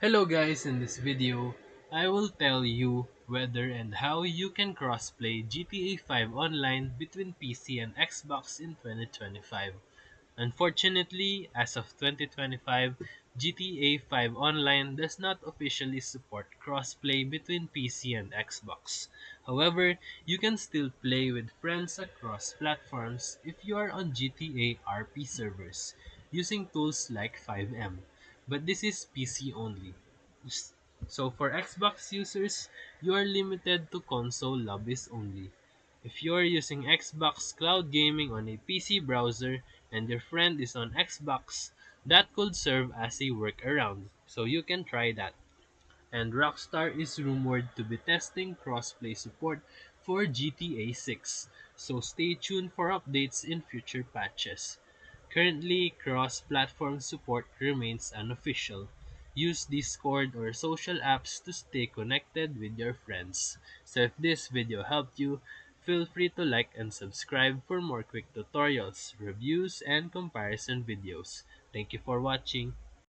Hello guys, in this video, I will tell you whether and how you can crossplay GTA 5 online between PC and Xbox in 2025. Unfortunately, as of 2025, GTA 5 Online does not officially support crossplay between PC and Xbox. However, you can still play with friends across platforms if you are on GTA RP servers using tools like 5M. But this is PC only. So for Xbox users, you are limited to console lobbies only. If you are using Xbox Cloud Gaming on a PC browser and your friend is on Xbox, that could serve as a workaround, so you can try that. And Rockstar is rumored to be testing crossplay support for GTA 6, so stay tuned for updates in future patches. Currently, cross-platform support remains unofficial. Use Discord or social apps to stay connected with your friends. So if this video helped you, feel free to like and subscribe for more quick tutorials, reviews, and comparison videos. Thank you for watching.